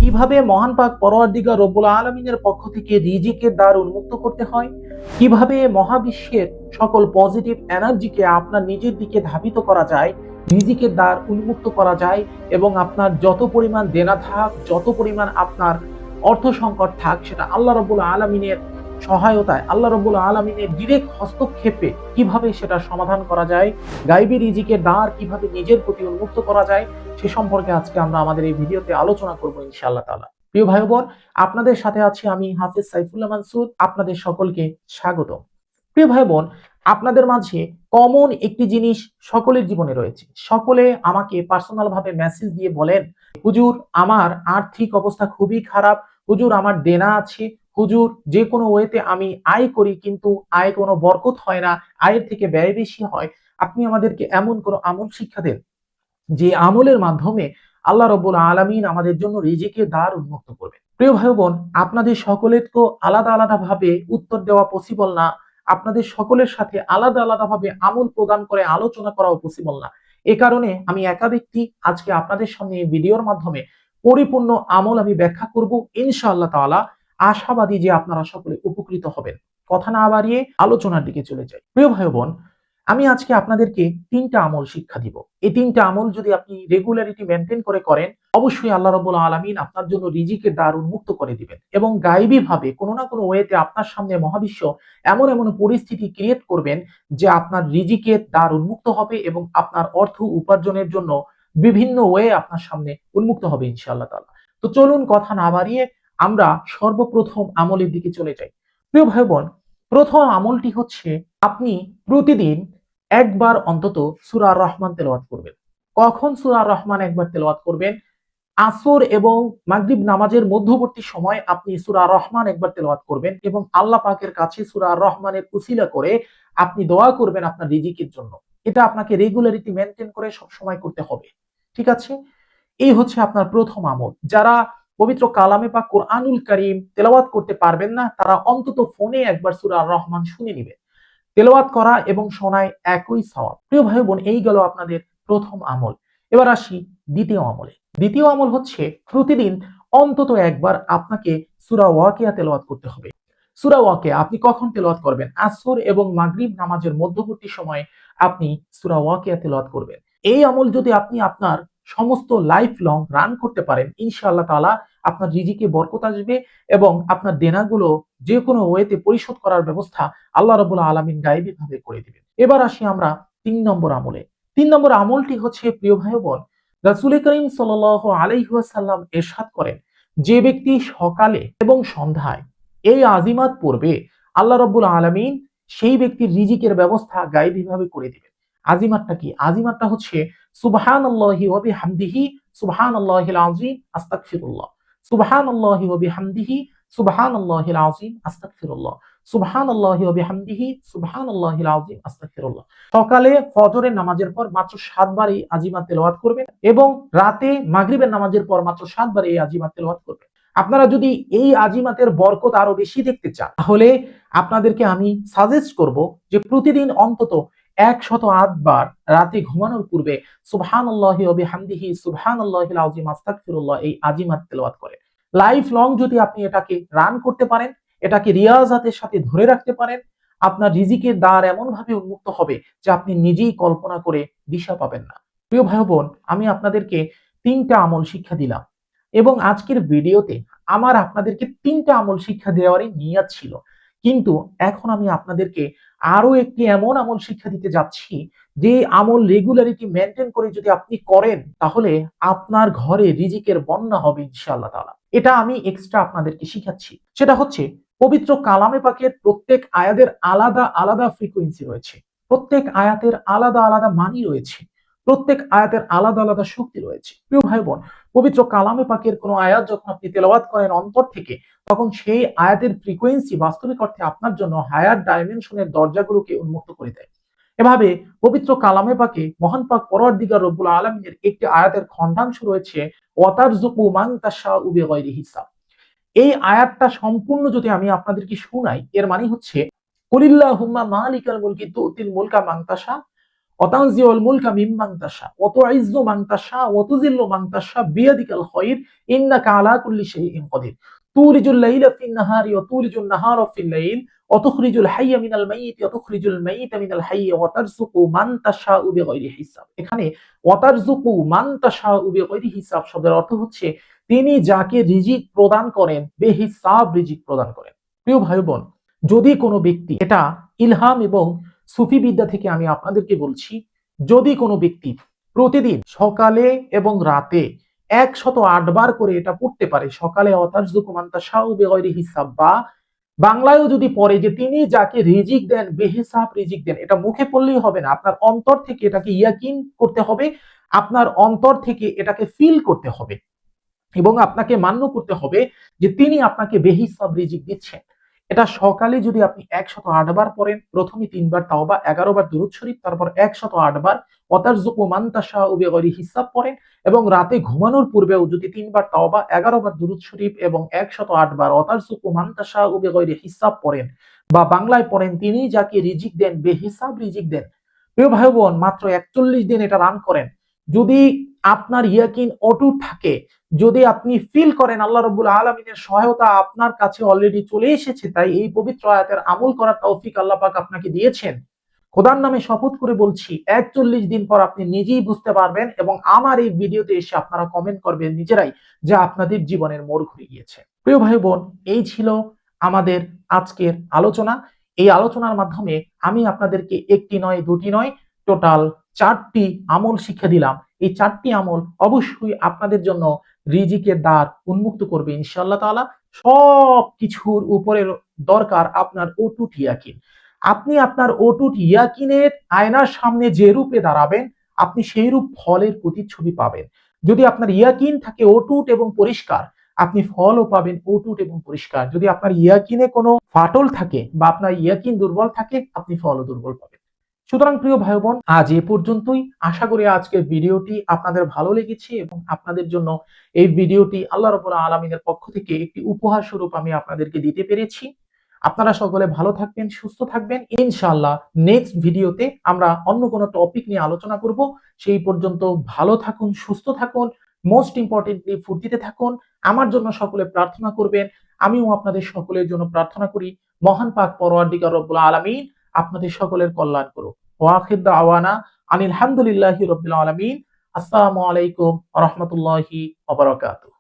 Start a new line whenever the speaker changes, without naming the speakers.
কিভাবে মহান পাক পরওয়ারদিগার রব্বুল আলামিনের পক্ষ থেকে রিজিকের দ্বার উন্মুক্ত করতে হয়, কিভাবে মহাবিশ্বের সকল পজিটিভ এনার্জিকে আপনার নিজের দিকে ধাবিত করা যায়, রিজিকের দ্বার উন্মুক্ত করা যায়, এবং আপনার যত পরিমাণ দেনা থাক, যত পরিমাণ আপনার অর্থ সংকট থাক, সেটা আল্লাহ রব্বুল আলামিনের সহায়তায়, আল্লাহ রব্বুল আলামিনের ডিরেক্ট হস্তক্ষেপে কিভাবে সেটা সমাধান করা যায়, গায়বী রিজিকের দ্বার কিভাবে নিজের প্রতি উন্মুক্ত করা যায়, সে সম্পর্কে আজকে আমরা আমাদের এই ভিডিওতে আলোচনা করব ইনশাআল্লাহ তাআলা। প্রিয় ভাই বোন, আপনাদের সাথে আছি আমি হাফেজ সাইফুল্লাহ মানসুর। আপনাদের সকলকে স্বাগত। প্রিয় ভাই বোন, আপনাদের মাঝে কমন একটি জিনিস সকলের জীবনে রয়েছে। সকলে আমাকে পার্সোনাল ভাবে মেসেজ দিয়ে বলেন, হুজুর আমার আর্থিক অবস্থা খুবই খারাপ, হুজুর আমার দেনা আছে, হুজুর যে কোনো ওয়েতে আমি আয় করি কিন্তু আয় কোনো বরকত হয় না, আয়ের থেকে ব্যয় বেশি হয়। আপনি আমাদেরকে এমন কোনো আমল শিক্ষা দেন যে আমলের মাধ্যমে আল্লাহ রব্বুল আলামিন আমাদের জন্য রিজিকের দ্বার উন্মুক্ত করবেন। প্রিয় ভাই বোন, আপনাদের সকলের তো আলাদা আলাদা ভাবে উত্তর দেওয়া পসিবল না, আপনাদের সকলের সাথে আলাদা আলাদা ভাবে আমল প্রদান করে আলোচনা করাও পসিবল না। এ কারণে আমি একা ব্যক্তি আজকে আপনাদের সামনে এই ভিডিওর মাধ্যমে পরিপূর্ণ আমল আমি ব্যাখ্যা করব ইনশাআল্লাহ তাআলা। আশাবাদী যে আপনারা সকলে উপকৃত হবেন। কথা না বাড়িয়ে আলোচনার দিকে চলে যাই। প্রিয় ভাই বোন, আমি আজকে আপনাদেরকে 3টা আমল শিক্ষা দিব। এই 3টা আমল যদি আপনি রেগুলারিটি মেনটেন করে করেন, অবশ্যই আল্লাহ রাব্বুল আলামিন আপনার জন্য রিজিকের দ্বার উন্মুক্ত করে দিবেন এবং গায়বী ভাবে কোনো না কোনো ওয়েতে আপনার সামনে মহাবিশ্ব এমন এমন পরিস্থিতি ক্রিয়েট করবেন যে আপনার রিজিকের দ্বার উন্মুক্ত হবে এবং আপনার অর্থ উপার্জনের জন্য বিভিন্ন ওয়ে আপনার সামনে উন্মুক্ত হবে ইনশাআল্লাহ তাআলা। তো চলুন কথা না বাড়িয়ে আমরা সর্বপ্রথম আমলের দিকে চলে যাই। প্রিয় ভাই বোন, প্রথম আমলটি হচ্ছে আপনি প্রতিদিন একবার অন্তত সূরা আর রহমান তেলাওয়াত করবেন। কখন সূরা আর রহমান একবার তেলাওয়াত করবেন? আসর এবং মাগরিব নামাজের মধ্যবর্তী সময় আপনি সূরা আর রহমান একবার তেলাওয়াত করবেন এবং আল্লাহ পাকের কাছে সূরা আর রহমানের উসিলা করে আপনি দোয়া করবেন আপনার রিজিকের জন্য। এটা আপনাকে রেগুলারিটি মেইনটেইন করে সব সময় করতে হবে। ঠিক আছে? এই হচ্ছে আপনার প্রথম আমল। যারা পবিত্র কালামে পাক কোরআনুল কারীম তেলাওয়াত করতে পারবেন না, তারা অন্তত ফোনে একবার সূরা আর রহমান শুনে নিবেন। তেলাওয়াত করা এবং শোনায় একই সওয়াব। প্রিয় ভাই বোন, এই গেল আপনাদের প্রথম আমল। এবার আসি দ্বিতীয় আমলে। দ্বিতীয় আমল হচ্ছে প্রতিদিন অন্তত একবার আপনাকে সূরা ওয়াকিয়া তেলাওয়াত করতে হবে। সূরা ওয়াকিয়া আপনি কখন তেলাওয়াত করবেন? আসর এবং মাগরিব নামাজের মধ্যবর্তী সময়ে আপনি সূরা ওয়াকিয়া তেলাওয়াত করবেন। এই আমল যদি আপনি আপনার সমস্ত লাইফ লং রান করতে পারেন, ইনশাআল্লাহ তাআলা আপনার রিজিকে বরকত আসবে এবং আপনার দেনাগুলো যে কোনো ওয়েতে পরিশোধ করার ব্যবস্থা আল্লাহ রাব্বুল আলামিন গায়বী ভাবে করে দিবেন। এবার আসি আমরা ৩ নম্বর আমলে। ৩ নম্বর আমলটি হচ্ছে প্রিয় ভাই বোন, রাসূল করিম সাল্লাল্লাহু আলাইহি ওয়াসাল্লাম ইরশাদ করেন, যে ব্যক্তি সকালে এবং সন্ধ্যায় এই আজিমাত পড়বে, আল্লাহ রাব্বুল আলামিন সেই ব্যক্তির রিজিকের ব্যবস্থা গায়বী ভাবে করে দিবেন। আজিমাতটা কি? আজিমাতটা হচ্ছে সুবহানাল্লাহি ওয়া বিহামদিহি সুবহানাল্লাহিল আযীম আস্তাগফিরুল্লাহ। সুবহানাল্লাহি ওয়া বিহামদিহি সুবহানাল্লাহিল আযীম আস্তাগফিরুল্লাহ। সুবহানাল্লাহি ওয়া বিহামদিহি সুবহানাল্লাহিল আযীম আস্তাগফিরুল্লাহ। সকালে ফজরের নামাজের পর মাত্র 7 বার এই আজিমা তেলাওয়াত করবেন এবং রাতে মাগরিবের নামাজের পর মাত্র 7 বার এই আজিমা তেলাওয়াত করবেন। আপনারা যদি এই আজিমাতের বরকত আরো বেশি দেখতে চান, তাহলে আপনাদেরকে আমি সাজেস্ট করব যে প্রতিদিন অন্তত 108 বার রাতে ঘুমানোর পূর্বে সুবহানাল্লাহি ওয়া বিহামদিহি সুবহানাল্লাহিল আযীম আস্তাগফিরুল্লাহ এই আজিমাত তেলাওয়াত করেন। লাইফ লং যদি আপনি এটাকে রান করতে পারেন, এটাকে রিয়াজাতের সাথে ধরে রাখতে পারেন, আপনার রিজিকের দ্বার এমন ভাবে উন্মুক্ত হবে যে আপনি নিজেই কল্পনা করে দিশা পাবেন না। প্রিয় ভাই বোন, আমি আপনাদেরকে 3টা আমল শিক্ষা দিলাম এবং আজকের ভিডিওতে আমার আপনাদেরকে 3টা আমল শিক্ষা দেওয়ারই নিয়ত ছিল, কিন্তু এখন আমি আপনাদেরকে আরো একটি এমন আমল শিক্ষা দিতে যাচ্ছি যে আমল রেগুলারিটি মেনটেন করে যদি আপনি করেন, তাহলে আপনার ঘরে রিজিকের বন্যা হবে ইনশাআল্লাহ তাআলা। এটা আমি এক্সট্রা আপনাদেরকে শিখাচ্ছি। সেটা হচ্ছে পবিত্র কালামে পাকের প্রত্যেক আয়াতের আলাদা আলাদা ফ্রিকোয়েন্সি রয়েছে, প্রত্যেক আয়াতের আলাদা আলাদা মানি রয়েছে, প্রত্যেক আয়াতের আলাদা আলাদা শক্তি রয়েছে। প্রিয় ভাই বোন, পবিত্র কালামে পাকের কোনো আয়াত যখন আপনি তেলাওয়াত করেন অন্তর থেকে, তখন সেই আয়াতের ফ্রিকোয়েন্সি বাস্তবিক অর্থে আপনার জন্য হায়ার ডাইমেনশনের দরজাগুলোকে উন্মুক্ত করে দেয়। এভাবে পবিত্র কালামে পাকে মহান পাক পরওয়ারদিগার রব্বুল আলামিনের একটি আয়াতের খণ্ডাংশ রয়েছে, ওয়াতারযুকু মান তাশাউ বিগাইরি হিসাব। এই আয়াতটা সম্পূর্ণ যদি আমি আপনাদেরকে শোনাই, এর মানে হচ্ছে কুলিল্লাহুম্মা মালিকাল মুলকি তুতিল মুলকা মান তাশা ওয়াতানজিউল মুলকা মিম্মান তাশা ওয়া তুইজ্জু মান তাশা ওয়া তুযিল্লু মান তাশা বিয়াদিকাল খায়র ইন্নাকা আলা কুল্লি শাইইন কাদির তুলিজুল লাইলা ফিন নাহারি ওয়া তুলিজুন নাহারা ফিল লাইল ওয়া তুখরিজুল হাইয়্যা মিনাল মাইয়িত ওয়া তুখরিজুল মাইয়িতা মিনাল হাইয়্যি ওয়া তারযুকু মান তাশাউ বিগাইরি হিসাব। এখানে ওয়া তারযুকু মান তাশাউ বিগাইরি হিসাব শব্দের অর্থ হচ্ছে তিনি যাকে রিজিক প্রদান করেন বেহিসাব রিজিক প্রদান করেন। প্রিয় ভাই বোন, যদি কোনো ব্যক্তি, এটা ইলহাম এবং সুফি বিদ্যা থেকে আমি আপনাদেরকে বলছি, যদি কোনো ব্যক্তি প্রতিদিন সকালে এবং রাতে 108 বার করে এটা পড়তে পারে, সকালে ওয়াতারযুকু মান তাশাউ বিগাইরি হিসাব, বা বাংলায়ও যদি পড়ে যে তিনি যাকে রিজিক দেন বেহিসাব রিজিক দেন, এটা মুখে পড়লেই হবে না, আপনার অন্তর থেকে এটাকে ইয়াকিন করতে হবে, আপনার অন্তর থেকে এটাকে ফিল করতে হবে এবং আপনাকে মান্য করতে হবে যে তিনি আপনাকে বেহিসাব রিজিক দিচ্ছেন। এটা সকালে যদি আপনি 108 বার পড়েন, প্রথমে 3 বার তাওবা, 11 বার দুরূদ শরীফ, তারপর 108 বার ওয়াতারযুকু মান তাশাউ বিগাইরি হিসাব পড়েন, এবং রাতে ঘুমানোর পূর্বেও যদি 3 বার তাওবা, 11 বার দুরূদ শরীফ এবং 108 বার ওয়াতারযুকু মান তাশাউ বিগাইরি হিসাব পড়েন, বা বাংলায় পড়েন তিনি যাকে রিজিক দেন বেহিসাব রিজিক দেন। প্রিয় ভাই বোন, মাত্র 41 দিন এটা রান করেন। যদি আপনার ইয়াকিন অটুট থাকে, যদি আপনি ফিল করেন আল্লাহ রাব্বুল আলামিনের সহায়তা আপনার কাছে অলরেডি চলে এসেছে, তাই এই পবিত্র আয়াতের আমল করার তৌফিক আল্লাহ পাক আপনাকে দিয়েছেন, খোদার নামে শপথ করে বলছি 41 দিন পর আপনি নিজেই বুঝতে পারবেন এবং আমার এই ভিডিওতে এসে আপনারা কমেন্ট করবেন নিজেরাই যে আপনাদের জীবনের মোড় ঘুরে গিয়েছে। প্রিয় ভাই বোন, এই ছিল আমাদের আজকের আলোচনা। এই আলোচনার মাধ্যমে আমি আপনাদেরকে একটি নয়, দুটি নয়, টোটাল 4টি আমল শিক্ষা দিলাম। এই 4টি আমল অবশ্যই আপনাদের জন্য রিজিকের দ্বার উন্মুক্ত করবে ইনশাআল্লাহ তাআলা। সব কিছুর উপরে দরকার আপনার অটুট ইয়াকিন। আপনি আপনার অটুট ইয়াকিনের আয়নার সামনে যে রূপে দাঁড়াবেন, আপনি সেই রূপ ফলের প্রতিচ্ছবি পাবেন। যদি আপনার ইয়াকিন থাকে অটুট এবং পরিষ্কার, আপনি ফলও পাবেন অটুট এবং পরিষ্কার। যদি আপনার ইয়াকিনে কোনো ফাটল থাকে বা আপনার ইয়াকিন দুর্বল থাকে, আপনি ফলও দুর্বল পাবেন। সুতরাং প্রিয় ভাই বোন, আজ এ পর্যন্তই। আশা করি আজকের ভিডিওটি আপনাদের ভালো লেগেছে এবং আপনাদের জন্য এই ভিডিওটি আল্লাহ রাব্বুল আলামিনের পক্ষ থেকে একটি উপহার স্বরূপ আমি আপনাদেরকে দিতে পেরেছি। আপনারা সকলে ভালো থাকবেন, সুস্থ থাকবেন। ইনশাআল্লাহ নেক্সট ভিডিওতে আমরা অন্য কোনো টপিক নিয়ে আলোচনা করব। সেই পর্যন্ত ভালো থাকুন, সুস্থ থাকুন, মোস্ট ইম্পর্টেন্টলি ফুর্তিতে থাকুন। আমার জন্য সকলে প্রার্থনা করবেন, আমিও আপনাদের সকলের জন্য প্রার্থনা করি। মহান পাক পরওয়ারদিগার রব্বুল আলামিন আপনাদের সকলের কল্যাণ করুক। ওয়া আখির দাওয়ানা আনিল হামদুলিল্লাহি রাব্বিল আলামিন। আসসালামু আলাইকুম ওয়া রাহমাতুল্লাহি ওয়া বারাকাতুহু।